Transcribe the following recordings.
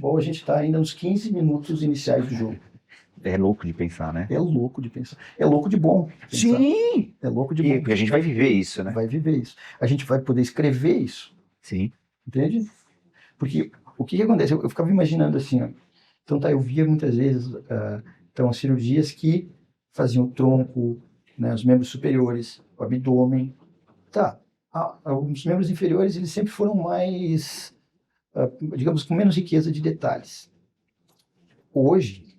futebol, a gente está ainda nos 15 minutos iniciais do jogo. É louco de pensar, né? É louco de pensar. É louco de bom. Pensar. Sim! É louco de E bom. a gente vai viver isso, né? Vai viver isso. A gente vai poder escrever isso. Sim. Entende? Porque o que acontece? Eu ficava imaginando assim, ó. Então eu via muitas vezes então, cirurgias que faziam o tronco, né, os membros superiores, o abdômen. Tá, os membros inferiores eles sempre foram mais, digamos, com menos riqueza de detalhes. Hoje,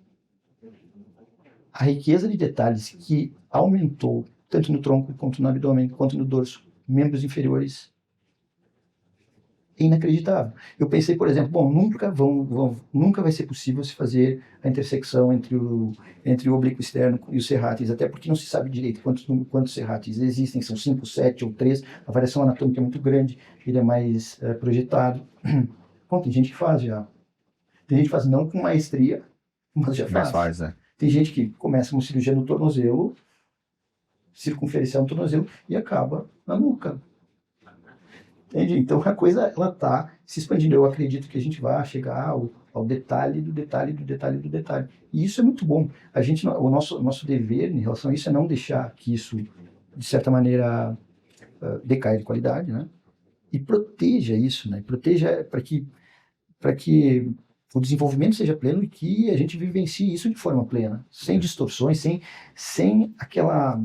a riqueza de detalhes que aumentou, tanto no tronco, quanto no abdômen, quanto no dorso, membros inferiores, é inacreditável. Eu pensei, por exemplo, nunca vai ser possível se fazer a intersecção entre o oblíquo externo e os serráteis, até porque não se sabe direito quantos serráteis existem, são 5, 7 ou 3, a variação anatômica é muito grande, ele é mais projetado. Bom, tem gente que faz já. Tem gente que faz não com maestria, mas já faz. Né? Tem gente que começa uma cirurgia no tornozelo, circunferencial no tornozelo, e acaba na nuca. Entende? Então a coisa ela está se expandindo. Eu acredito que a gente vai chegar ao detalhe do detalhe do detalhe do detalhe. E isso é muito bom. O nosso dever em relação a isso é não deixar que isso, de certa maneira, decaia de qualidade, né? E proteja isso, né? Proteja para que o desenvolvimento seja pleno e que a gente vivencie isso de forma plena, sem distorções, sem aquela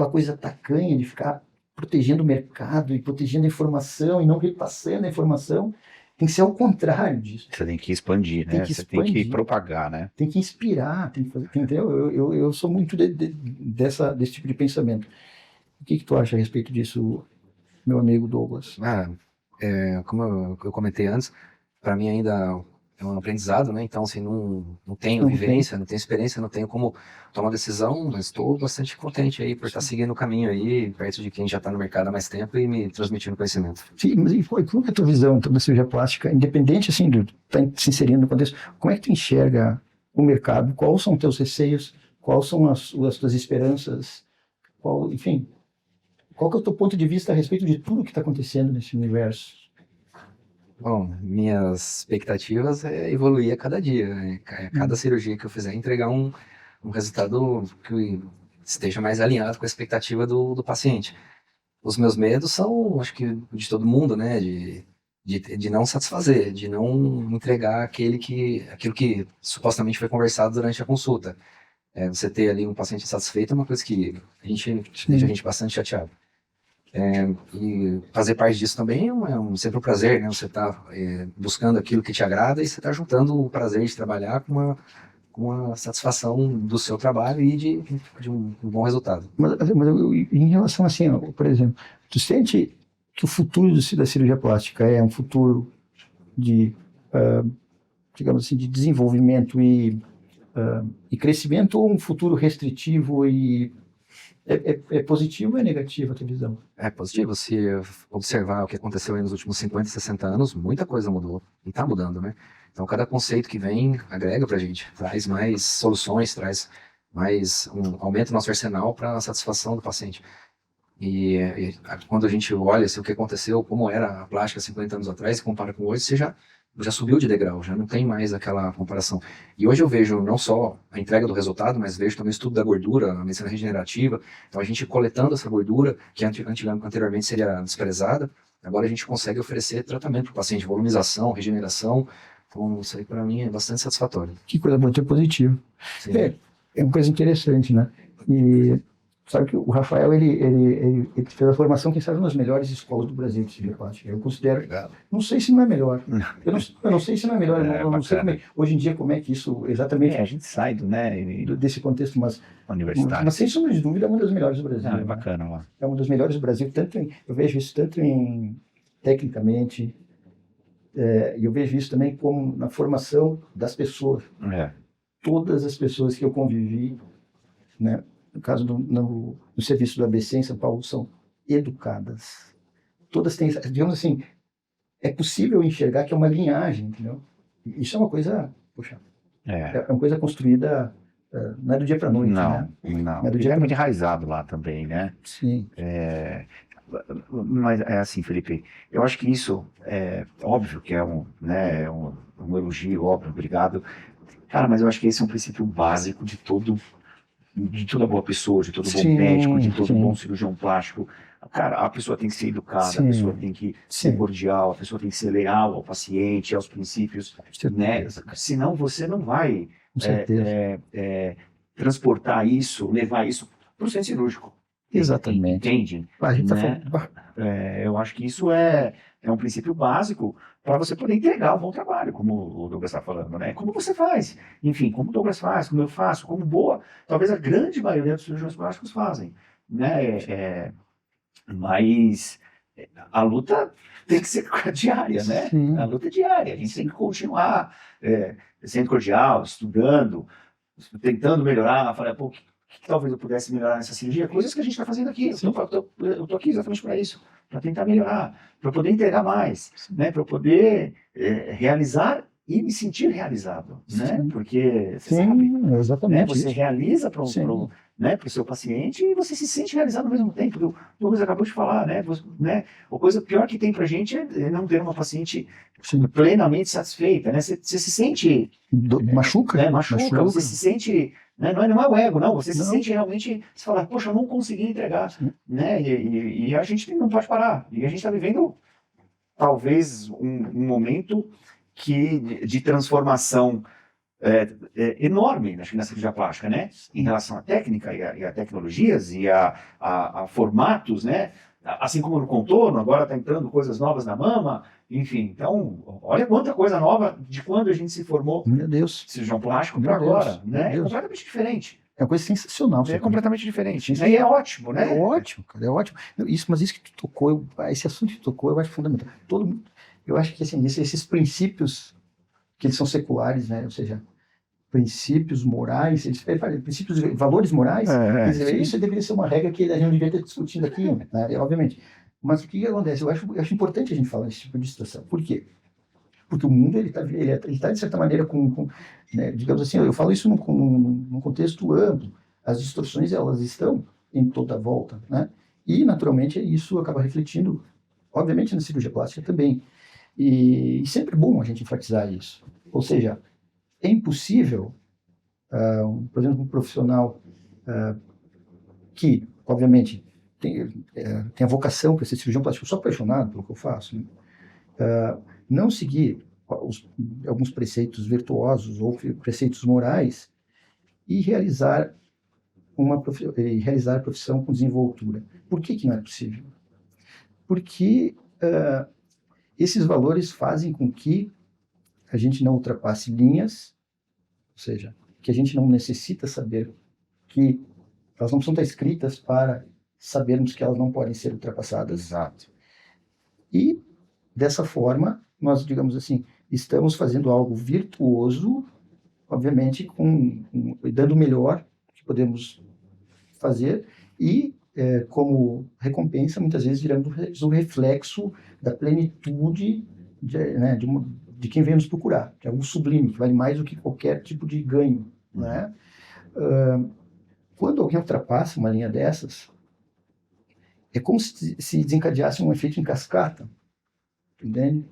coisa tacanha de ficar protegendo o mercado e protegendo a informação e não repassando a informação. Tem que ser ao contrário disso. Você tem que expandir, né? Você tem que propagar, né? Tem que inspirar, tem que fazer, entendeu? Eu sou muito desse tipo de pensamento. O que tu acha a respeito disso, meu amigo Douglas? Como eu comentei antes, para mim ainda é um aprendizado, né? Então, assim, não tenho vivência, não tenho experiência, não tenho como tomar decisão, mas estou bastante contente aí por estar seguindo o caminho aí, perto de quem já está no mercado há mais tempo e me transmitindo conhecimento. Sim, mas qual é a tua visão então, da cirurgia plástica, independente assim de estar se inserindo no contexto, como é que tu enxerga o mercado? Quais são os teus receios? Quais são as tuas esperanças? Enfim, qual que é o teu ponto de vista a respeito de tudo que está acontecendo nesse universo? Bom, minhas expectativas é evoluir a cada dia, né? Cada cirurgia que eu fizer, entregar um resultado que esteja mais alinhado com a expectativa do paciente. Os meus medos são, acho que de todo mundo, né? De não satisfazer, de não entregar aquilo que supostamente foi conversado durante a consulta. Você ter ali um paciente insatisfeito é uma coisa que deixa a gente bastante chateado. E fazer parte disso também é sempre um prazer, né? Você está buscando aquilo que te agrada e você está juntando o prazer de trabalhar com a satisfação do seu trabalho e de um bom resultado. Mas em relação assim, ó, por exemplo, tu sente que o futuro da cirurgia plástica é um futuro de, digamos assim, de desenvolvimento e crescimento, ou um futuro restritivo e é positivo ou é negativo a tua visão? É positivo. Se observar o que aconteceu aí nos últimos 50, 60 anos, muita coisa mudou. E está mudando, né? Então, cada conceito que vem agrega para a gente. Traz mais soluções, traz mais aumenta o nosso arsenal para a satisfação do paciente. E quando a gente olha assim, o que aconteceu, como era a plástica 50 anos atrás, e compara com hoje, você já subiu de degrau, já não tem mais aquela comparação. E hoje eu vejo não só a entrega do resultado, mas vejo também o estudo da gordura, a medicina regenerativa. Então a gente coletando essa gordura, que anteriormente seria desprezada, agora a gente consegue oferecer tratamento para o paciente, volumização, regeneração. Então isso aí para mim é bastante satisfatório. Que coisa muito positiva. É uma coisa interessante, né? E sabe que o Rafael, ele fez a formação, quem sabe, uma das melhores escolas do Brasil de cirurgia plástica. Eu considero, não sei se não é melhor. Eu não sei se não é melhor, eu não sei hoje em dia como é que isso exatamente... a gente sai desse contexto, mas sem sombra de dúvida é uma das melhores do Brasil. É bacana lá. É uma das melhores do Brasil, eu vejo isso tanto tecnicamente, e eu vejo isso também como na formação das pessoas. Todas as pessoas que eu convivi, né? No caso no serviço do ABC em São Paulo, são educadas. Todas têm, digamos assim, é possível enxergar que é uma linhagem, entendeu? Isso é uma coisa, é uma coisa construída, não é do dia para a noite, né? Não. É muito enraizado lá também, né? Sim. Mas é assim, Felipe, eu acho que isso é óbvio que é um elogio, óbvio, obrigado. Cara, mas eu acho que esse é um princípio básico de toda boa pessoa, de todo bom médico, de todo bom cirurgião plástico. Cara, a pessoa tem que ser educada, a pessoa tem que ser cordial, a pessoa tem que ser leal ao paciente, aos princípios, né? Senão você não vai transportar isso, levar isso para o centro cirúrgico. Exatamente. Entende? A gente né? Eu acho que isso é um princípio básico para você poder entregar um bom trabalho, como o Douglas está falando, né? Como você faz? Enfim, como o Douglas faz, como eu faço, como talvez a grande maioria dos cirurgiões plásticos fazem, né? Mas a luta tem que ser diária, né? Sim. A luta é diária, a gente tem que continuar sendo cordial, estudando, tentando melhorar, falar, pô, que talvez eu pudesse melhorar nessa cirurgia, coisas que a gente está fazendo aqui. Eu tô aqui exatamente para isso, para tentar melhorar, para poder entregar mais, né? Para eu poder realizar e me sentir realizado, né? Porque você sabe, exatamente, né? Você realiza para o seu paciente e você se sente realizado ao mesmo tempo. O Douglas acabou de falar, né? A coisa pior que tem para a gente é não ter uma paciente plenamente satisfeita, né? Você se sente machuca, né? Machuca, você se sente, né? Não é o ego, não. Você se sente realmente, você fala, poxa, eu não consegui entregar, né? E a gente não pode parar. E a gente está vivendo talvez um momento de transformação enorme na cirurgia plástica, né? Em relação à técnica e a tecnologias e a formatos, né? Assim como no contorno, agora está entrando coisas novas na mama, enfim. Então, olha quanta coisa nova de quando a gente se formou, meu Deus, cirurgião plástico para agora, né? É completamente diferente. É uma coisa sensacional. É completamente diferente. E é ótimo, né? É ótimo, cara, é ótimo. Mas isso que tu tocou, esse assunto que tu tocou, eu acho fundamental. Eu acho que assim, esses princípios que eles são seculares, né? Ou seja, princípios morais, princípios, valores morais, isso deveria ser uma regra que a gente não deveria estar discutindo aqui, né? Obviamente. Mas o que acontece? Eu acho importante a gente falar desse tipo de situação. Por quê? Porque o mundo ele tá de certa maneira né, digamos assim, eu falo isso num contexto amplo. As distorções elas estão em toda a volta, né? E naturalmente isso acaba refletindo, obviamente, na cirurgia plástica também. E sempre é bom a gente enfatizar isso. Ou seja, é impossível, por exemplo, um profissional que, obviamente, tem a vocação para ser cirurgião plástico, eu sou apaixonado pelo que eu faço, né? Não seguir alguns preceitos virtuosos ou preceitos morais e realizar a profissão com desenvoltura. Por que não é possível? Porque esses valores fazem com que a gente não ultrapasse linhas, ou seja, que a gente não necessita saber que elas não precisam estar escritas para sabermos que elas não podem ser ultrapassadas. Exato. E, dessa forma, nós, digamos assim, estamos fazendo algo virtuoso, obviamente, dando o melhor que podemos fazer e, como recompensa, muitas vezes virando o reflexo da plenitude de quem vem nos procurar, que é algo sublime, que vale mais do que qualquer tipo de ganho, né? Quando alguém ultrapassa uma linha dessas, é como se desencadeasse um efeito em cascata, entende?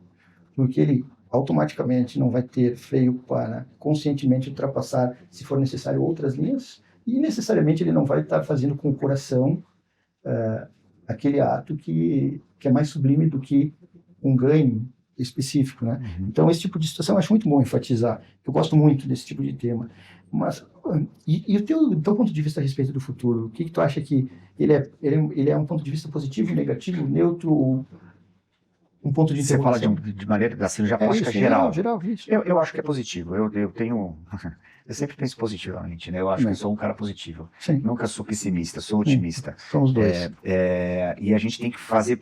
Porque ele automaticamente não vai ter freio para conscientemente ultrapassar, se for necessário, outras linhas, e necessariamente ele não vai estar fazendo com o coração aquele ato que é mais sublime do que um ganho específico, né? Então, esse tipo de situação eu acho muito bom enfatizar. Eu gosto muito desse tipo de tema. Mas, e o teu ponto de vista a respeito do futuro? O que tu acha que ele é um ponto de vista positivo, negativo, neutro, um ponto de Você fala de maneira da cirurgia plástica geral. Isso. Eu acho que é positivo. Eu sempre penso positivamente, né? Eu acho que eu sou um cara positivo. Sim. Nunca sou pessimista, sou otimista. Somos dois. E a gente tem que fazer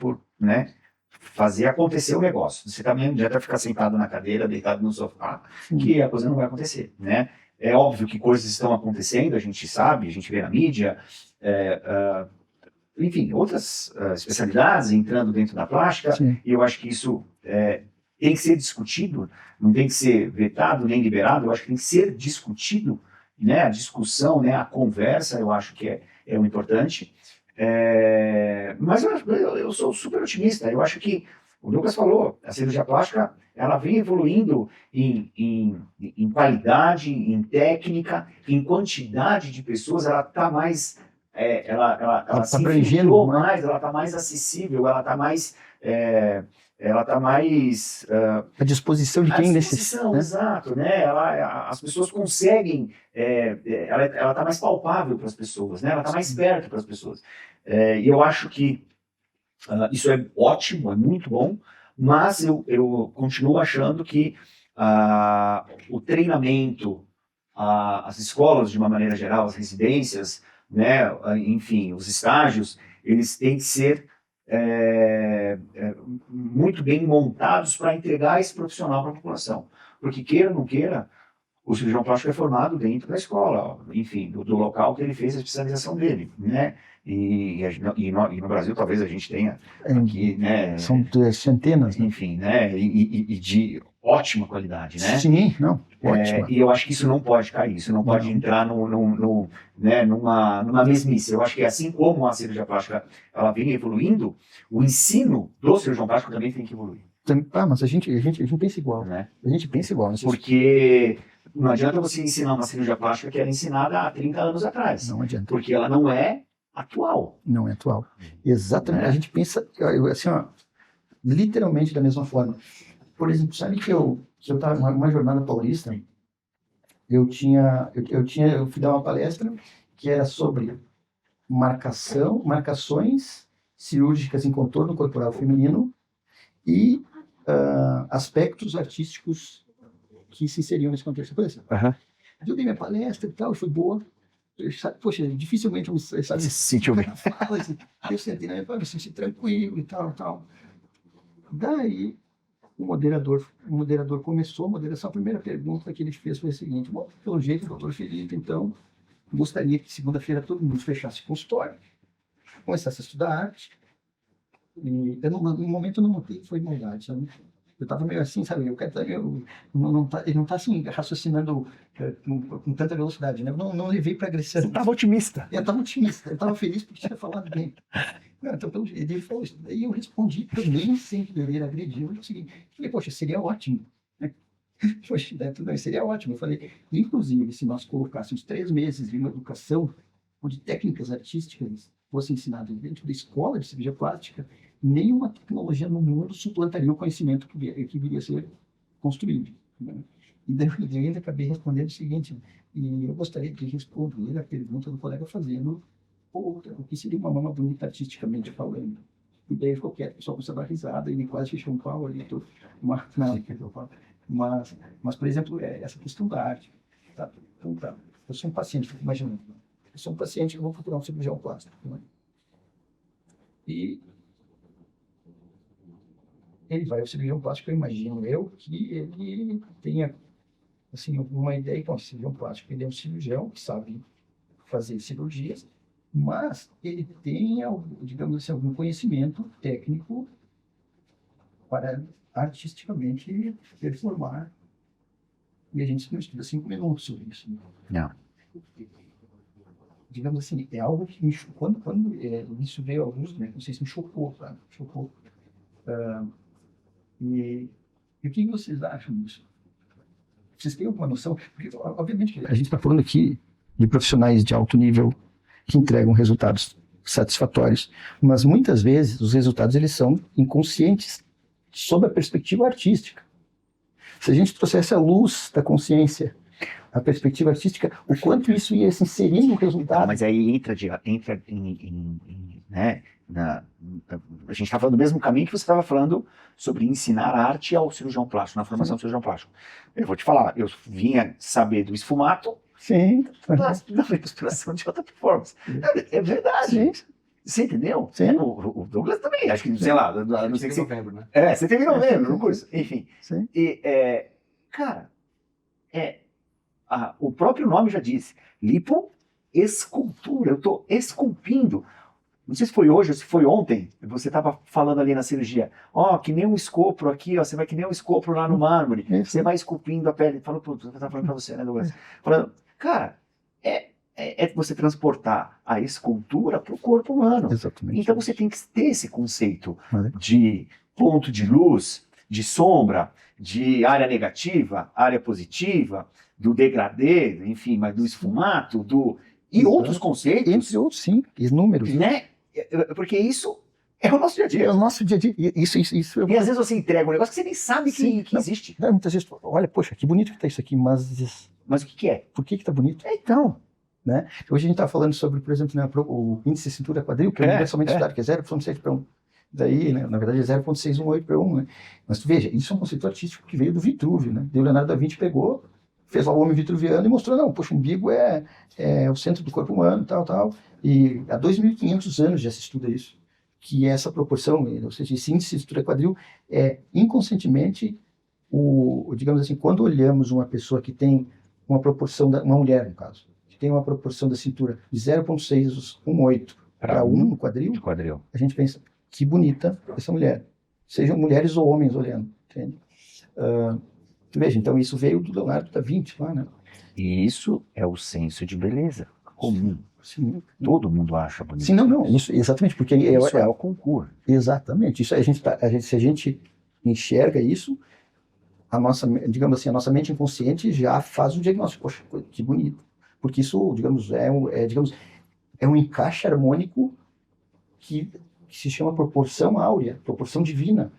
fazer acontecer o negócio. Você também não adianta ficar sentado na cadeira, deitado no sofá, que a coisa não vai acontecer, né? É óbvio que coisas estão acontecendo, a gente sabe, a gente vê na mídia, enfim, outras especialidades entrando dentro da plástica. Sim. E eu acho que isso tem que ser discutido, não tem que ser vetado nem liberado, eu acho que tem que ser discutido, né? A discussão, né? A conversa, eu acho que é o importante. Mas eu sou super otimista, eu acho que o Douglas falou, a cirurgia plástica, ela vem evoluindo em qualidade, em técnica, em quantidade de pessoas, ela está mais, ela tá se abrangendo infiltrou mais. mais, ela está mais acessível, ela está mais, À disposição de à quem disposição, necessita, né? exato, né? As pessoas conseguem, ela está mais palpável para as pessoas, né? Ela está mais perto para as pessoas. E eu acho que isso é ótimo, é muito bom, mas eu continuo achando que o treinamento, as escolas de uma maneira geral, as residências, né, enfim, os estágios, eles têm que ser muito bem montados para entregar esse profissional para a população. Porque queira ou não queira, o cirurgião plástico é formado dentro da escola, enfim, do local que ele fez a especialização dele, né? E no Brasil talvez a gente tenha aqui, né? São centenas, né? Enfim, né? E de ótima qualidade, né? Sim, não, ótimo. E eu acho que isso não pode cair, isso não pode entrar numa mesmice. Eu acho que assim como a cirurgia plástica ela vem evoluindo, o ensino do cirurgião plástico também tem que evoluir. Mas a gente pensa igual, Né? A gente pensa igual. Porque não adianta você ensinar uma cirurgia plástica que era ensinada há 30 anos atrás. Não adianta. Porque ela não é atual. Não é atual. Exatamente. Né? A gente pensa, assim, ó, literalmente da mesma forma. Por exemplo, sabe que eu estava numa jornada paulista, eu fui dar uma palestra que era sobre marcações cirúrgicas em contorno corporal feminino e aspectos artísticos que se inseriam nesse contexto. Por exemplo, eu dei minha palestra e tal, foi boa. Poxa, dificilmente você sabe. Se sentiu bem. Fala, assim, eu sentei na minha palestra, me senti tranquilo e tal. Daí, o moderador começou a moderação. A primeira pergunta que ele fez foi a seguinte: bom, pelo jeito, doutor Felipe, então, gostaria que segunda-feira todo mundo fechasse consultório, começasse a estudar arte. E no momento eu não notei que foi maldade, sabe? Eu estava meio assim, sabe? Ele não está assim, raciocinando com tanta velocidade, né? Eu não levei para agressão. Você estava otimista. Eu estava otimista, eu estava feliz porque tinha falado bem. Então, ele falou isso. Daí eu respondi também sem querer agredir. Eu falei, poxa, seria ótimo. Poxa, tudo bem, seria ótimo. Eu falei, inclusive, se nós colocássemos 3 meses de uma educação onde técnicas artísticas fossem ensinadas dentro da escola de cirurgia plástica, nenhuma tecnologia no mundo suplantaria o conhecimento que viria a ser construído. Né? E daí eu ainda acabei respondendo o seguinte, e eu gostaria de responder a pergunta do colega fazendo o que seria uma mama bonita artisticamente falando. E daí ficou quieto, o pessoal começou a dar risada, e ele quase fechou um pau ali. Mas, por exemplo, essa questão da arte. Tá? Então, tá. Eu sou um paciente, fico imaginando. Eu sou um paciente que eu vou procurar um cirurgião plástico. Né? E ele vai ao cirurgião plástico, eu imagino que ele tenha assim, alguma ideia. Então, o cirurgião plástico, ele é um cirurgião que sabe fazer cirurgias, mas ele tem, digamos assim, algum conhecimento técnico para artisticamente performar. E a gente não estuda 5 minutos sobre isso. Né? Não. Digamos assim, é algo que me chocou. Quando isso veio à luz, né? Não sei se me chocou, sabe? Chocou. E o que vocês acham disso? Vocês têm alguma noção? Porque, obviamente, a gente está falando aqui de profissionais de alto nível que entregam resultados satisfatórios, mas muitas vezes os resultados eles são inconscientes sob a perspectiva artística. Se a gente trouxesse a luz da consciência, a perspectiva artística, o quanto isso ia se inserir no resultado. Mas aí entra né, a gente está falando do mesmo caminho que você estava falando sobre ensinar arte ao cirurgião plástico, na formação do cirurgião plástico. Eu vou te falar, eu vinha saber do esfumato, Sim. da respiração de alta performance. É verdade. Sim. Você entendeu? Sim. O Douglas também, acho que, sei lá, não sei se... novembro, né? Você teve em novembro no curso, enfim. Sim. E, cara, o próprio nome já disse, lipoescultura, eu estou esculpindo. Não sei se foi hoje ou se foi ontem, você estava falando ali na cirurgia, que nem um escopro aqui, você vai que nem um escopro lá no mármore, você vai esculpindo a pele, falou tudo, eu estava falando para você, né, Douglas? Falando, cara, é você transportar a escultura para o corpo humano. Exatamente. Então você tem que ter esse conceito de ponto de luz, de sombra, de área negativa, área positiva, do degradê, enfim, mas do esfumato, e Exato. outros conceitos, Entre outros, sim, inúmeros. né? Porque isso é o nosso dia a É dia. o nosso dia a dia. Isso E às vezes você entrega um negócio que você nem sabe Sim, que não. existe. Muitas vezes, olha, poxa, que bonito que tá isso aqui, mas Mas o que é? por que tá bonito? Então, Né? Hoje a gente está falando sobre, por exemplo, né, o índice cintura quadril, que é universalmente estudado, que é 0,7 para 1. Daí, né, na verdade, é 0,618 para 1. Né? Mas tu veja, isso é um conceito artístico que veio do Vitrúvio. Né? O Leonardo da Vinci pegou, fez lá o homem vitruviano e mostrou, não, poxa, o umbigo é o centro do corpo humano, tal. E há 2.500 anos já se estuda isso, que essa proporção, ou seja, esse índice cintura quadril é inconscientemente, digamos assim, quando olhamos uma pessoa que tem uma proporção, uma mulher, no caso, que tem uma proporção da cintura de 0,618 para 1 no quadril, de quadril. a gente pensa, que bonita essa mulher. Sejam mulheres ou homens olhando, entende? Tu veja, então isso veio do Leonardo da Vinci lá, né? E isso é o senso de beleza comum. Sim, Todo mundo acha bonito. sim, não, isso, exatamente, porque Isso é o concurso. exatamente, isso se a gente enxerga isso, a nossa, digamos assim, a nossa mente inconsciente já faz o diagnóstico, poxa, que bonito, porque isso, digamos, é um encaixe harmônico que se chama proporção áurea, proporção divina,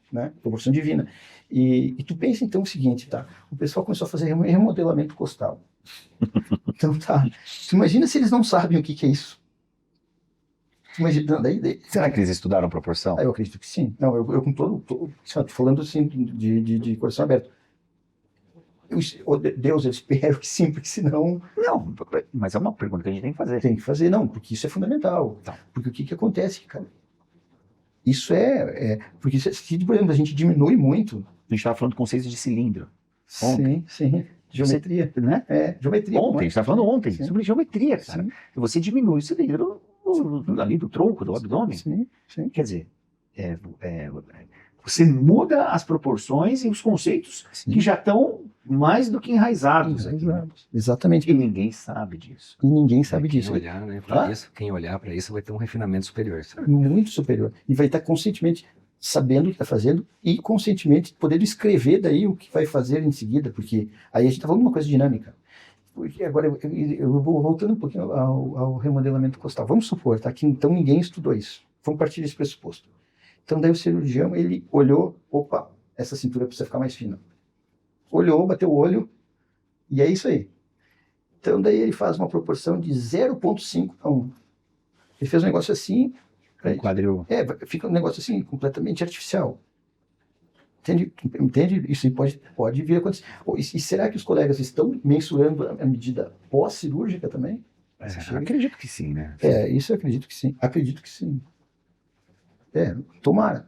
né? Proporção divina. E tu pensa então o seguinte, tá? O pessoal começou a fazer remodelamento costal. Então tá. Tu imagina se eles não sabem o que é isso? Tu imagina, Será que eles estudaram proporção? eu acredito que sim. Não, eu com tô falando assim de coração aberto. Deus, eu espero que sim, porque senão Não, mas é uma pergunta que a gente tem que fazer. tem que fazer, não, porque isso é fundamental. Tá. Porque o que acontece, cara? Isso porque se, por exemplo, a gente diminui muito. A gente estava falando do conceito de cilindro. Sim. Geometria. Né? Geometria. Ontem, a gente estava falando ontem Sim. sobre geometria, cara. Sim. E você diminui o cilindro ali do tronco, do abdômen. Sim. Quer dizer, você muda as proporções e os conceitos Sim. que já estão mais do que enraizados. Aqui, né? Exatamente. E ninguém sabe disso. E ninguém sabe Quem disso. olhar, né, para isso, quem olhar para isso vai ter um refinamento superior. Sabe? Muito superior. E vai estar conscientemente sabendo o que está fazendo e conscientemente podendo escrever daí o que vai fazer em seguida, porque aí a gente está falando de uma coisa dinâmica. Porque agora eu vou voltando um pouquinho ao remodelamento costal. Vamos supor, tá, que então ninguém estudou isso. Vamos partir desse pressuposto. Então daí o cirurgião, ele olhou, opa, essa cintura precisa ficar mais fina. Olhou, bateu o olho, e é isso aí. Então daí ele faz uma proporção de 0,5 para 1. Ele fez um negócio assim, Um quadril. fica um negócio assim, completamente artificial. Entende? Isso pode vir a acontecer. E será que os colegas estão mensurando a medida pós-cirúrgica também? Acredito que sim, né? Isso eu acredito que sim. Acredito que sim. Tomara.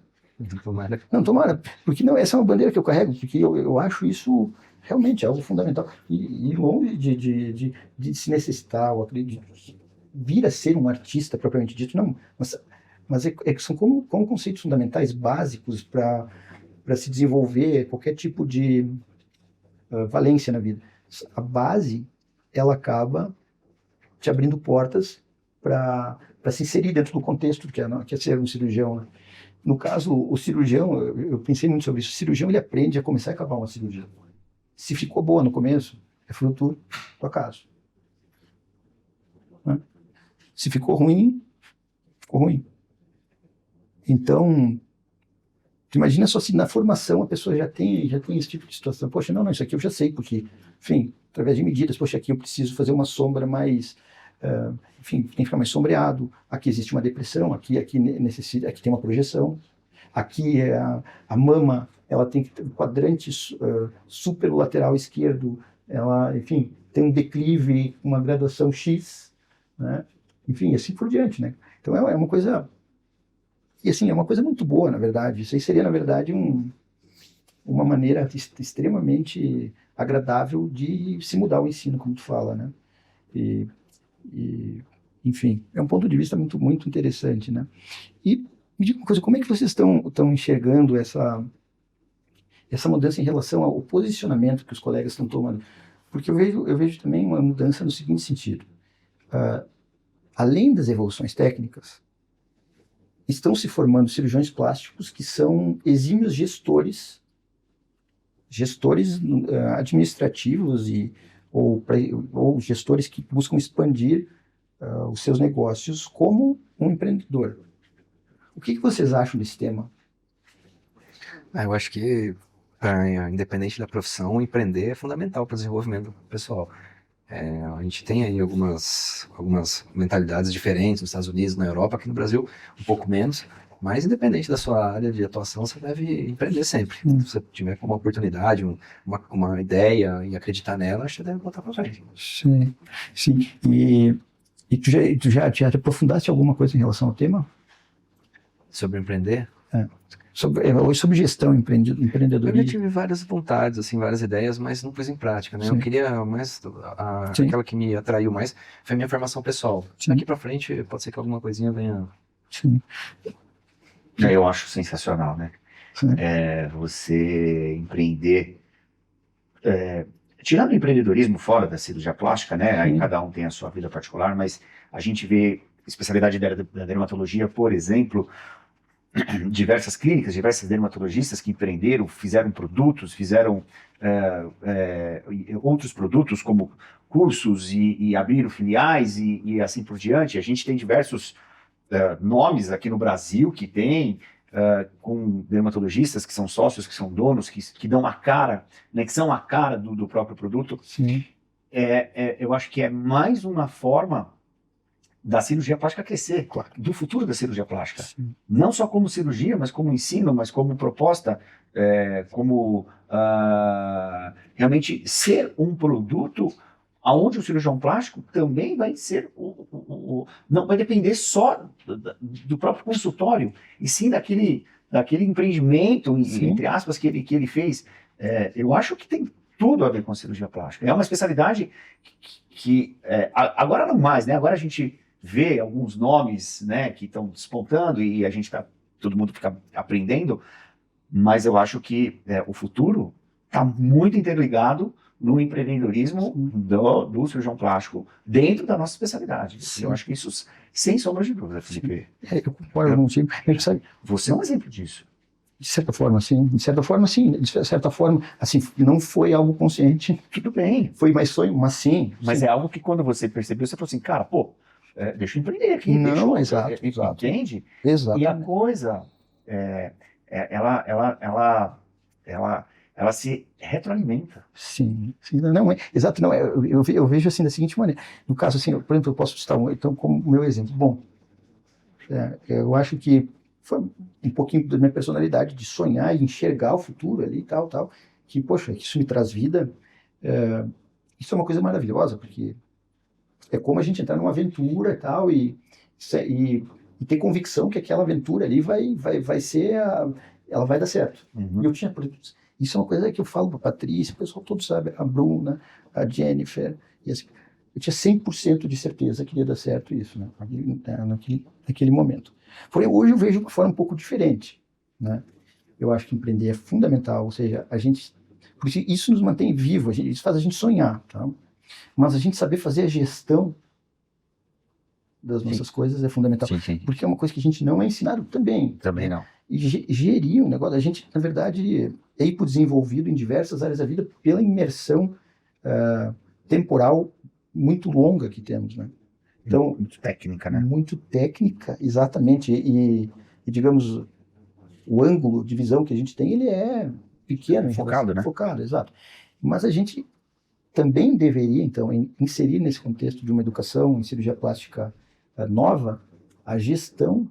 Tomara. Não, tomara. Porque não, essa é uma bandeira que eu carrego, porque eu acho isso realmente algo fundamental. E longe de se necessitar, eu acredito, vir a ser um artista propriamente dito, não. Mas são como conceitos fundamentais, básicos para se desenvolver qualquer tipo de valência na vida. A base, ela acaba te abrindo portas para se inserir dentro do contexto que é ser um cirurgião. Né? No caso, o cirurgião, eu pensei muito sobre isso, o cirurgião ele aprende a começar e acabar uma cirurgia. Se ficou boa no começo, é fruto do acaso. Né? Se ficou ruim, ficou ruim. Então, tu imagina só se na formação a pessoa já tem esse tipo de situação. Poxa, não, isso aqui eu já sei, porque, enfim, através de medidas, poxa, aqui eu preciso fazer uma sombra mais, enfim, tem que ficar mais sombreado, aqui existe uma depressão, aqui necessita, aqui tem uma projeção, aqui a mama, ela tem que ter um quadrante superolateral esquerdo, ela, enfim, tem um declive, uma graduação X, né? Enfim, assim por diante, né? Então é uma coisa... E assim, é uma coisa muito boa, na verdade. Isso aí seria, na verdade, uma maneira extremamente agradável de se mudar o ensino, como tu fala, né? Enfim, é um ponto de vista muito, muito interessante, né? E me diga uma coisa, como é que vocês estão enxergando essa mudança em relação ao posicionamento que os colegas estão tomando? Porque eu vejo também uma mudança no seguinte sentido. Além das evoluções técnicas, estão se formando cirurgiões plásticos que são exímios gestores administrativos ou gestores que buscam expandir os seus negócios como um empreendedor. O que vocês acham desse tema? Eu acho que, independente da profissão, empreender é fundamental para o desenvolvimento pessoal. A gente tem aí algumas mentalidades diferentes nos Estados Unidos, na Europa, aqui no Brasil um pouco menos, mas independente da sua área de atuação, você deve empreender sempre. Se você tiver uma oportunidade, uma ideia e acreditar nela, acho que você deve botar para frente. Sim, sim. E tu já te aprofundaste alguma coisa em relação ao tema? Sobre empreender? Sobre gestão, Eu já empreendedorismo. tive várias vontades, assim, várias ideias, mas não pus em prática, né? Sim. Eu queria mais, Sim. aquela que me atraiu mais foi a minha formação pessoal. Sim. Daqui pra frente, pode ser que alguma coisinha venha. Sim. Eu acho sensacional, né? Sim. Você empreender, tirando o empreendedorismo fora da cirurgia plástica, né? Aí Sim. cada um tem a sua vida particular, mas a gente vê especialidade da dermatologia, por exemplo, diversas clínicas, diversos dermatologistas que empreenderam, fizeram produtos, fizeram outros produtos como cursos e abriram filiais e assim por diante. A gente tem diversos nomes aqui no Brasil que tem com dermatologistas que são sócios, que são donos, que dão a cara, né, que são a cara do próprio produto. Sim. Eu acho que é mais uma forma da cirurgia plástica crescer, Claro. do futuro da cirurgia plástica. Sim. Não só como cirurgia, mas como ensino, mas como proposta, como realmente ser um produto aonde o cirurgião plástico também vai ser não vai depender só do próprio consultório, e sim daquele empreendimento, Sim. entre aspas, que ele fez. Eu acho que tem tudo a ver com a cirurgia plástica. É uma especialidade que agora não mais, né? Agora a gente vê alguns nomes, né, que estão despontando e todo mundo fica aprendendo, mas eu acho que o futuro está muito interligado no empreendedorismo do cirurgião plástico dentro da nossa especialidade. Sim. Eu acho que isso, sem sombra de dúvida, Felipe. Eu concordo contigo. Sabe, Você é um exemplo disso. de certa forma, sim. De certa forma, sim. De certa forma, assim, não foi algo consciente. Tudo bem. Mas sim. Mas sim. é algo que quando você percebeu, você falou assim, cara, pô, deixa eu empreender aqui. Não, exato. Entende? Exatamente. E a coisa, ela se retroalimenta. Sim, não, exato, não, eu vejo assim da seguinte maneira, no caso assim, por exemplo, eu posso citar então como meu exemplo, bom, eu acho que foi um pouquinho da minha personalidade de sonhar e enxergar o futuro ali e tal, que, poxa, isso me traz vida, isso é uma coisa maravilhosa, porque é como a gente entrar numa aventura e tal, e ter convicção que aquela aventura ali vai ser, ela vai dar certo. Uhum. E eu tinha, isso é uma coisa que eu falo para a Patrícia, o pessoal todo sabe, a Bruna, a Jennifer, e assim, eu tinha 100% de certeza que ia dar certo isso, né, naquele momento. Porém, hoje eu vejo de uma forma um pouco diferente, né? Eu acho que empreender é fundamental, ou seja, porque isso nos mantém vivo, isso faz a gente sonhar, tá? Mas a gente saber fazer a gestão das nossas coisas é fundamental, Sim. porque é uma coisa que a gente não é ensinado também. Também não. E gerir um negócio, a gente, na verdade, é desenvolvido em diversas áreas da vida pela imersão temporal muito longa que temos, né? Então, muito técnica, né? Muito técnica, exatamente. E digamos, o ângulo de visão que a gente tem, ele é pequeno. Focado, né? Focado, exato. Mas a gente também deveria, então, inserir nesse contexto de uma educação em cirurgia plástica nova, a gestão,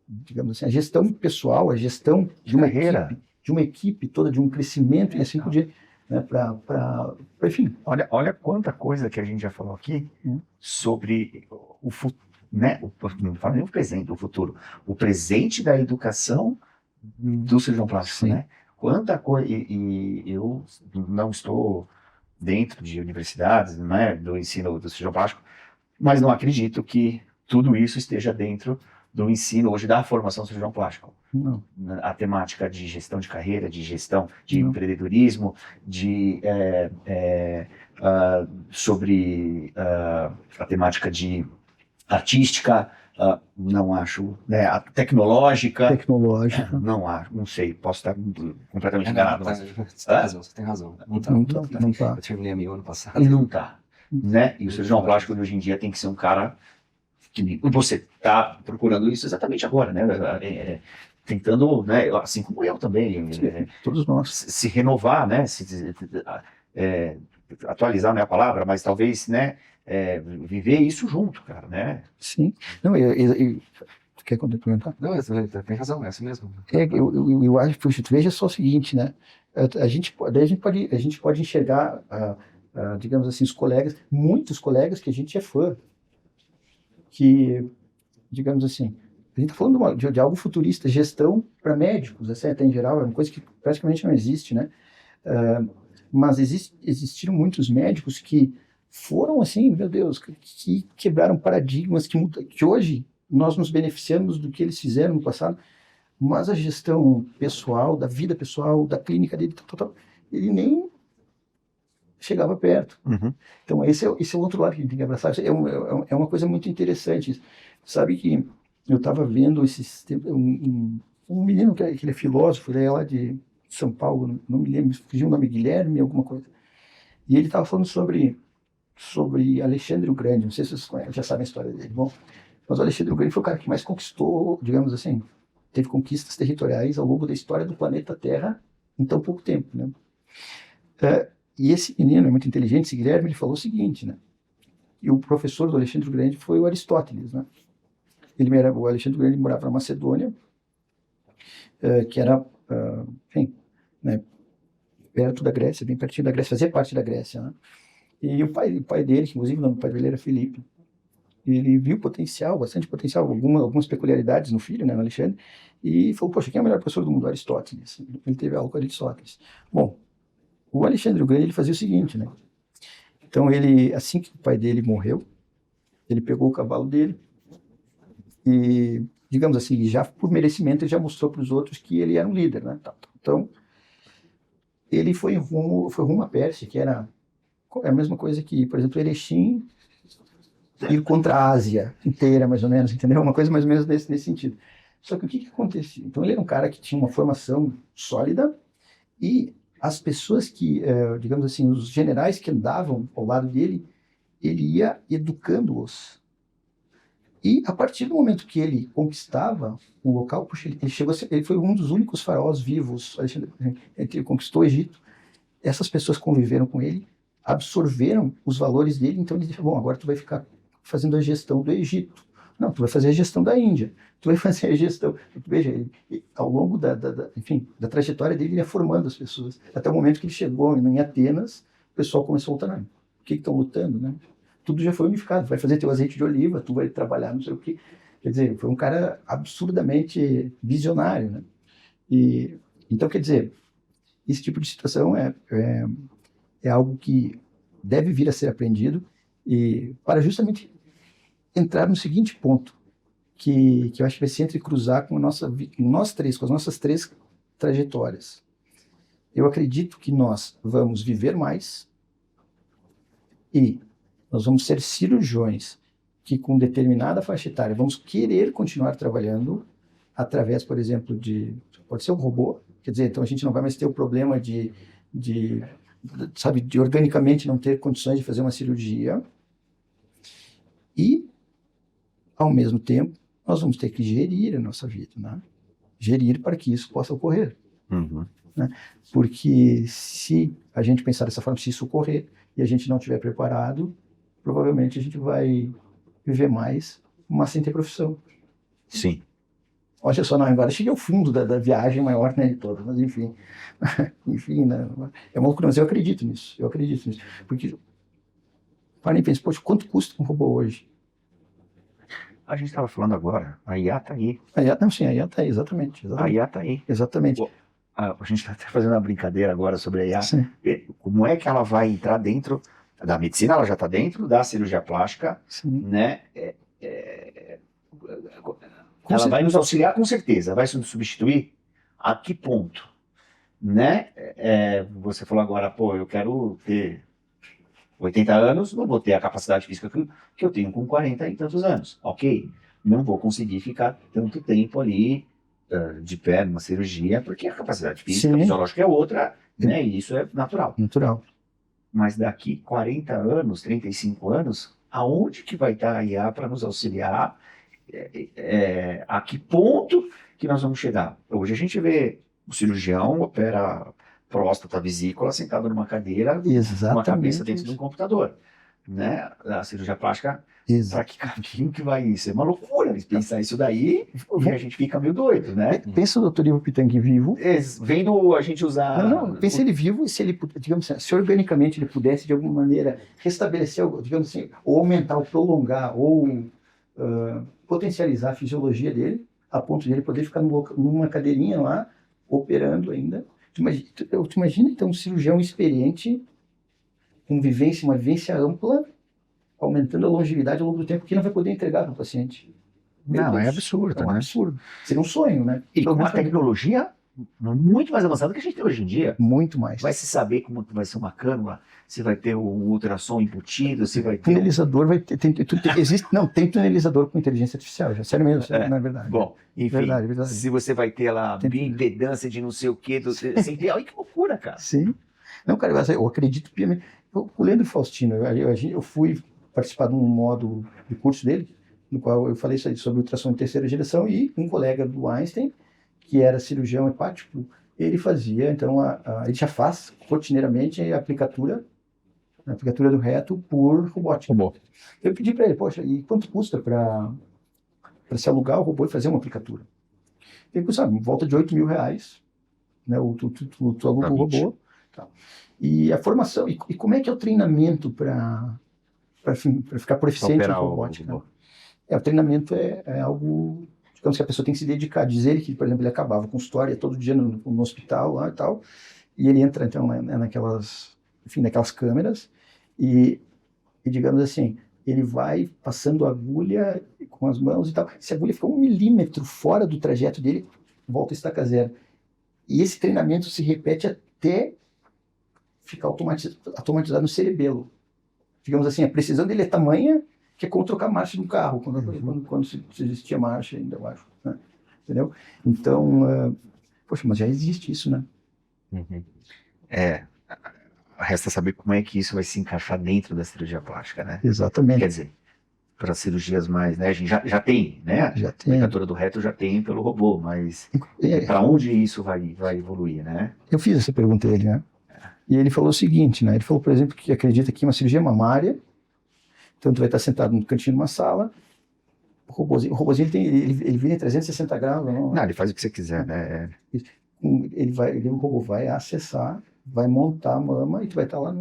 digamos assim, a gestão pessoal, a gestão de uma equipe toda, de um crescimento e assim por diante, né, enfim. Olha quanta coisa que a gente já falou aqui sobre o futuro, né? Não falo nem o presente, o futuro. O presente da educação do cirurgião plástico, Sim. né? Quanta coisa. E eu não estou dentro de universidades, né, do ensino do cirurgião plástico, mas não acredito que tudo isso esteja dentro do ensino hoje da formação do cirurgião plástico. Não. A temática de gestão de carreira, de gestão de empreendedorismo, sobre a temática de artística, Não acho. Né? A tecnológica, Tecnológica. não acho, não sei, posso estar completamente Não, enganado. tá, Mas você tem razão, você tem razão. Não tá. Não tá, não tá. Eu terminei a minha ano passado. não tá. Né? E o cirurgião plástico de hoje em dia tem que ser um cara que você está procurando isso exatamente agora, né? Tentando, né? Assim como eu também, Todos nós. se renovar, né? Atualizar não é a palavra, mas talvez, né? Viver isso junto, cara, né? Sim. Não, tu quer complementar? Não, você tem razão, é assim mesmo. Eu acho, puxa, tu veja só o seguinte, né? Daí a gente pode enxergar, digamos assim, os colegas, muitos colegas que a gente é fã, que, digamos assim, a gente está falando de algo futurista, gestão para médicos, assim, até em geral, é uma coisa que praticamente não existe, né? Mas existiram muitos médicos que foram, assim, meu Deus, que quebraram paradigmas, que hoje nós nos beneficiamos do que eles fizeram no passado, mas a gestão pessoal, da vida pessoal, da clínica dele, ele nem chegava perto. Uhum. Então, esse é o outro lado que a gente tem que abraçar. É uma coisa muito interessante. Sabe que eu estava vendo esses tempos, um menino que ele é filósofo, ele é lá de São Paulo, não me lembro, fugiu o nome, Guilherme, alguma coisa. E ele estava falando sobre Alexandre o Grande, não sei se vocês conhecem, já sabem a história dele. Bom, mas o Alexandre o Grande foi o cara que mais conquistou, digamos assim, teve conquistas territoriais ao longo da história do planeta Terra em tão pouco tempo, né? E esse menino é muito inteligente, esse Guilherme, ele falou o seguinte, né? E o professor do Alexandre o Grande foi o Aristóteles, né? O Alexandre o Grande morava na Macedônia, que era, enfim, né, perto da Grécia, bem pertinho da Grécia, fazia parte da Grécia, né? E o pai dele, que inclusive o nome do pai dele era Filipe, ele viu potencial, bastante potencial, algumas peculiaridades no filho, né, no Alexandre, e falou, poxa, quem é o melhor professor do mundo? Aristóteles. Ele teve aula com Aristóteles. Bom, o Alexandre o Grande, ele fazia o seguinte, né? Então, assim que o pai dele morreu, ele pegou o cavalo dele e, digamos assim, já por merecimento, ele já mostrou para os outros que ele era um líder, né? Então, ele foi rumo à Pérsia, que era a mesma coisa que, por exemplo, Erechim ir contra a Ásia inteira, mais ou menos, entendeu? Uma coisa mais ou menos nesse sentido. Só que o que acontecia? Então, ele era um cara que tinha uma formação sólida e as pessoas que, digamos assim, os generais que andavam ao lado dele, ele ia educando-os. E a partir do momento que ele conquistava um local, puxa, ele foi um dos únicos faraós vivos, ele conquistou o Egito. Essas pessoas conviveram com ele, absorveram os valores dele, então ele disse, bom, agora tu vai ficar fazendo a gestão do Egito. Não, tu vai fazer a gestão da Índia. Tu vai fazer a gestão... Veja, ao longo da trajetória dele, ele ia formando as pessoas. Até o momento que ele chegou em Atenas, o pessoal começou a lutar. Não, por que estão lutando, né? Tudo já foi unificado. Tu vai fazer teu azeite de oliva, tu vai trabalhar não sei o quê. Quer dizer, foi um cara absurdamente visionário, né? Então, quer dizer, esse tipo de situação é algo que deve vir a ser aprendido e para justamente entrar no seguinte ponto, que eu acho que vai se entrecruzar com nós três, com as nossas três trajetórias. Eu acredito que nós vamos viver mais e nós vamos ser cirurgiões que, com determinada faixa etária, vamos querer continuar trabalhando através, por exemplo, pode ser um robô, quer dizer, então a gente não vai mais ter o problema de organicamente não ter condições de fazer uma cirurgia e, ao mesmo tempo, nós vamos ter que gerir a nossa vida, né? Gerir para que isso possa ocorrer. Uhum. Né? Porque se a gente pensar dessa forma, se isso ocorrer e a gente não estiver preparado, provavelmente a gente vai viver mais, mas sem ter profissão. Sim. Olha só, não, agora cheguei ao fundo da viagem maior, né, de todas, mas enfim. Enfim, né, é uma loucura, mas eu acredito nisso. Porque, para e pensa, poxa, quanto custa um robô hoje? A gente estava falando agora, a IA está aí. A IA está aí, exatamente. A IA está aí. Exatamente. A gente está até fazendo uma brincadeira agora sobre a IA. Sim. Como é que ela vai entrar dentro da medicina? Ela já está dentro da cirurgia plástica, Sim. né? Ela vai nos auxiliar com certeza. Vai nos substituir? A que ponto? Né? Você falou agora, pô, eu quero ter 80 anos, não vou ter a capacidade física que eu tenho com 40 e tantos anos. Ok. não vou conseguir ficar tanto tempo ali de pé numa cirurgia, porque a capacidade física, Sim. fisiológica é outra, né? E isso é natural. Natural. Mas daqui 40 anos, 35 anos, aonde que vai estar a IA para nos auxiliar? A que ponto que nós vamos chegar? Hoje a gente vê o cirurgião opera próstata, vesícula, sentado numa cadeira, com a cabeça dentro de um computador. Né? A cirurgia plástica, para que caminho que vai isso? É uma loucura eles pensar isso daí e a gente fica meio doido, né? Pensa o Dr. Ivo Pitangui vivo. Vendo a gente usar... Não, pensa ele vivo e se ele, digamos assim, se organicamente ele pudesse de alguma maneira restabelecer, digamos assim, ou aumentar, ou prolongar, ou potencializar a fisiologia dele, a ponto de ele poder ficar numa cadeirinha lá, operando ainda. Tu imagina então um cirurgião experiente, com uma vivência ampla, aumentando a longevidade ao longo do tempo, que não vai poder entregar para o paciente. Não, é absurdo, É um né? absurdo. Seria um sonho, né? E com uma tecnologia muito mais avançada que a gente tem hoje em dia. Muito mais. Vai se saber como vai ser uma cânula, se vai ter o ultrassom embutido, se vai ter... Tunelizador vai ter... Tem tunelizador com inteligência artificial, já, sério mesmo, não é verdade. Bom, enfim, verdade. se você vai ter lá bioimpedância de não sei o quê, assim, olha que loucura, cara. Sim. Não, cara, eu acredito piamente. O Leandro Faustino, eu fui participar de um módulo de curso dele, no qual eu falei sobre ultrassom de terceira geração, e um colega do Einstein, que era cirurgião hepático, ele fazia, então, ele já faz rotineiramente a aplicatura do reto por robótica. Eu pedi para ele, poxa, e quanto custa para se alugar o robô e fazer uma aplicatura? Ele custa, volta de R$8 mil, né, tu aluga o robô. Tá. E a formação, e como é que é o treinamento para ficar proficiente em robótica? O treinamento é algo, digamos que a pessoa tem que se dedicar. Diz ele que, por exemplo, ele acabava com consultório todo dia no hospital lá e tal, e ele entra então naquelas câmeras e digamos assim, ele vai passando a agulha com as mãos e tal. Se a agulha ficar 1 milímetro fora do trajeto dele, volta a estaca zero. E esse treinamento se repete até ficar automatizado no cerebelo. Digamos assim, a precisão dele é tamanha que é como trocar marcha de um carro, quando se existia marcha ainda, eu acho. Né? Entendeu? Então, poxa, mas já existe isso, né? Resta saber como é que isso vai se encaixar dentro da cirurgia plástica, né? Exatamente. Quer dizer, para cirurgias mais, né? A gente já tem, né? Já tem. A aplicatura do reto já tem pelo robô, mas para onde isso vai evoluir, né? Eu fiz essa pergunta a ele, né? E ele falou o seguinte, né? Ele falou, por exemplo, que acredita que uma cirurgia mamária, então tu vai estar sentado no cantinho de uma sala, o robozinho ele vira em 360 graus. Não, ele faz o que você quiser, né? O robô vai acessar, vai montar a mama e tu vai estar lá.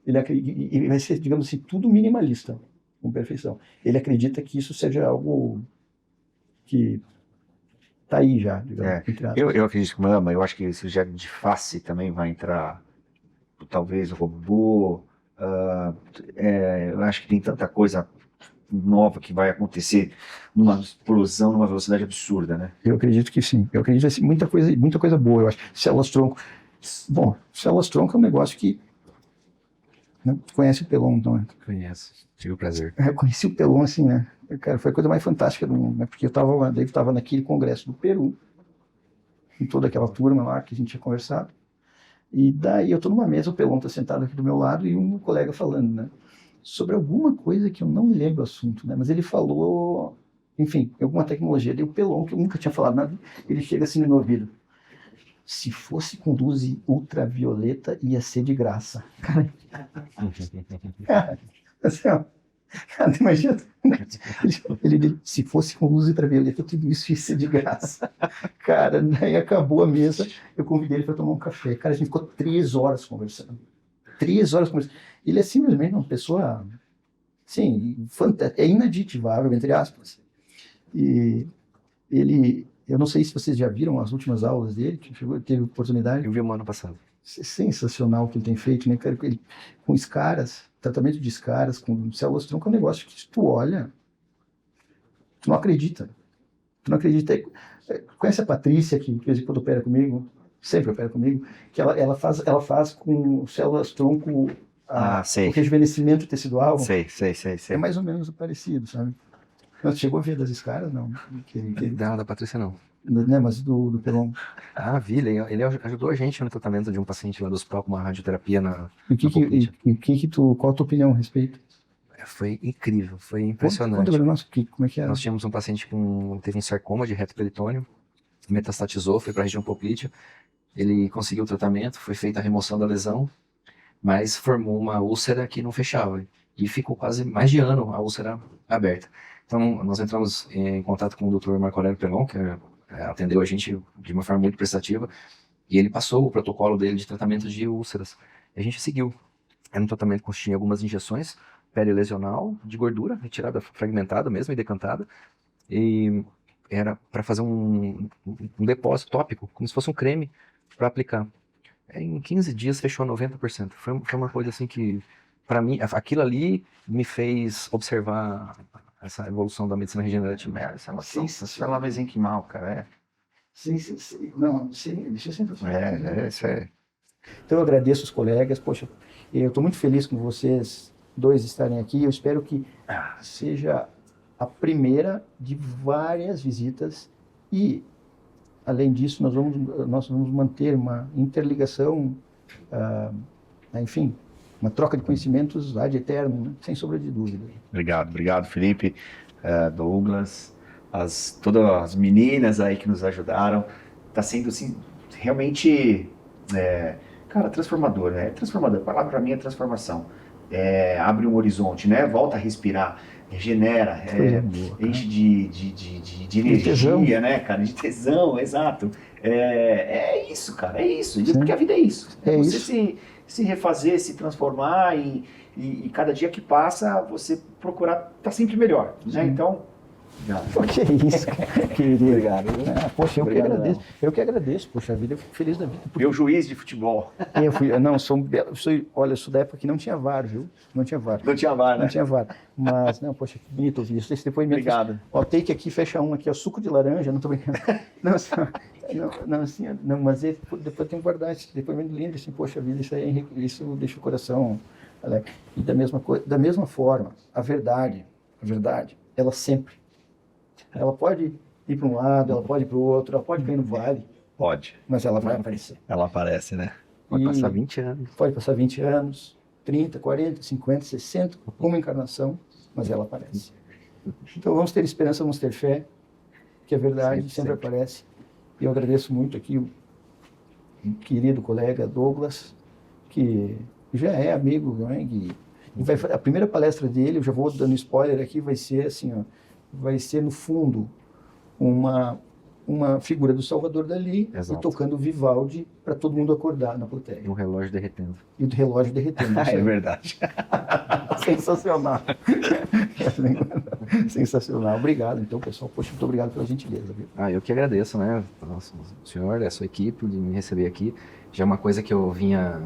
Ele vai ser, digamos assim, tudo minimalista, com perfeição. Ele acredita que isso seja algo que está aí já, digamos. Eu acredito que mama, eu acho que cirurgia de face também vai entrar, talvez o robô. Eu acho que tem tanta coisa nova que vai acontecer numa explosão, numa velocidade absurda, né? Eu acredito que sim. Eu acredito que muita coisa boa, eu acho. Células-tronco. Bom, células-tronco é um negócio que... Né? Tu conhece o Pelon, não é? Conheço, tive o prazer. Eu conheci o Pelon, assim, né? Cara, foi a coisa mais fantástica do mundo, né? Porque eu estava lá, daí estava naquele congresso do Peru, com toda aquela turma lá que a gente tinha conversado. E daí eu estou numa mesa, o Pelon está sentado aqui do meu lado e um colega falando, né? Sobre alguma coisa que eu não me lembro o assunto, né? Mas ele falou, enfim, alguma tecnologia. Daí o Pelon, que eu nunca tinha falado nada, ele chega assim no meu ouvido. Se fosse com luz ultravioleta, ia ser de graça. Cara, assim, ó. Cara, imagina. Ele, se fosse com luz ultravioleta, tudo isso ia ser de graça. Cara, daí acabou a mesa, eu convidei ele para tomar um café. Cara, a gente ficou 3 horas conversando. 3 horas conversando. Ele é simplesmente uma pessoa, sim, é inaditivável, entre aspas. E ele, eu não sei se vocês já viram as últimas aulas dele, que teve oportunidade. Eu vi um ano passado. Sensacional o que ele tem feito, né? Com escaras, tratamento de escaras, com células-tronco, é um negócio que tu olha, tu não acredita. Tu não acredita. Conhece a Patrícia, que de vez em quando opera comigo? Sempre opera comigo. Que ela faz com células-tronco o rejuvenescimento tecidual. Sei. É mais ou menos parecido, sabe? Não, chegou a ver das escaras, não? Da Patrícia, não. Né, mas do Pelon. Ah, vi, ele ajudou a gente no tratamento de um paciente lá do hospital com uma radioterapia na E qual a tua opinião a respeito? Foi incrível, foi Conta impressionante. pra nós, como é que era? Nós tínhamos um paciente que teve um sarcoma de reto peritônio, metastatizou, foi para a região poplítea, ele conseguiu o tratamento, foi feita a remoção da lesão, mas formou uma úlcera que não fechava, e ficou quase mais de ano a úlcera aberta. Então, nós entramos em contato com o Dr. Marco Aurélio Pelon, que atendeu a gente de uma forma muito prestativa, e ele passou o protocolo dele de tratamento de úlceras. E a gente seguiu. Era um tratamento que consistia em algumas injeções, pele lesional, de gordura, retirada fragmentada mesmo e decantada, e era para fazer um depósito tópico, como se fosse um creme para aplicar. Em 15 dias fechou 90%. Foi uma coisa assim que, para mim, aquilo ali me fez observar essa evolução da medicina regenerativa. Essa é uma sensacional mesenquimal, cara. Sim, não, sim, deixa eu sentir. Isso é. Então eu agradeço os colegas, poxa, eu estou muito feliz com vocês dois estarem aqui, eu espero que seja a primeira de várias visitas e, além disso, nós vamos manter uma interligação, enfim, uma troca de conhecimentos ad eterno, né? Sem sombra de dúvida. Obrigado, Felipe, Douglas, todas as meninas aí que nos ajudaram. Está sendo, assim, realmente, cara, transformador, né? Transformador, a palavra para mim é transformação. Abre um horizonte, né? Volta a respirar, regenera, enche de energia, né, cara? De tesão, exato. É isso, cara, é isso. Porque a vida é isso. É você isso. se refazer, se transformar e cada dia que passa você procurar estar sempre melhor, né? Então, Que isso, querido. Obrigado. Poxa, Obrigado, agradeço. Eu que agradeço, poxa vida, eu fico feliz da vida. Meu juiz de futebol. Olha, eu sou da época que não tinha VAR, viu? Não tinha VAR. Não tinha VAR, né? Não tinha VAR. Mas, não, poxa, que bonito ouvir isso. Esse depoimento. Obrigado. Ó, take aqui, fecha um aqui, ó, suco de laranja, não tô brincando. Mas depois tem que guardar esse depoimento lindo, assim, poxa vida, isso deixa o coração alegre. E da mesma forma, a verdade, ela pode ir para um lado, ela pode ir para o outro, ela pode cair no vale, Pode. mas ela vai aparecer. Ela aparece, né? Pode E passar 20 anos. Pode passar 20 anos, 30, 40, 50, 60, uma encarnação, mas ela aparece. Então vamos ter esperança, vamos ter fé, que a verdade sempre aparece. E eu agradeço muito aqui o querido colega Douglas, que já é amigo, né? A primeira palestra dele, eu já vou dando spoiler aqui, vai ser assim, ó, vai ser no fundo uma figura do Salvador Dalí e tocando Vivaldi para todo mundo acordar na plateia. E um relógio derretendo. E do relógio derretendo. É verdade. Sensacional. Sensacional. Obrigado, então, pessoal. Poxa, muito obrigado pela gentileza. Viu? Eu que agradeço, né? O senhor, a sua equipe, de me receber aqui. Já é uma coisa que eu vinha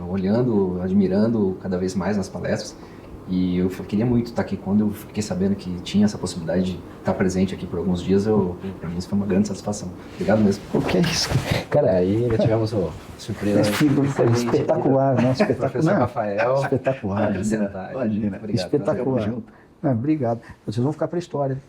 olhando, admirando cada vez mais nas palestras. E eu queria muito estar aqui. Quando eu fiquei sabendo que tinha essa possibilidade de estar presente aqui por alguns dias, para mim isso foi uma grande satisfação. Obrigado mesmo. O que é isso? Cara, aí tivemos surpresa. Espetacular, né? Espetacular. Professor Rafael. Espetacular. Imagina. Obrigado. Espetacular. Obrigado. Vocês vão ficar para a história.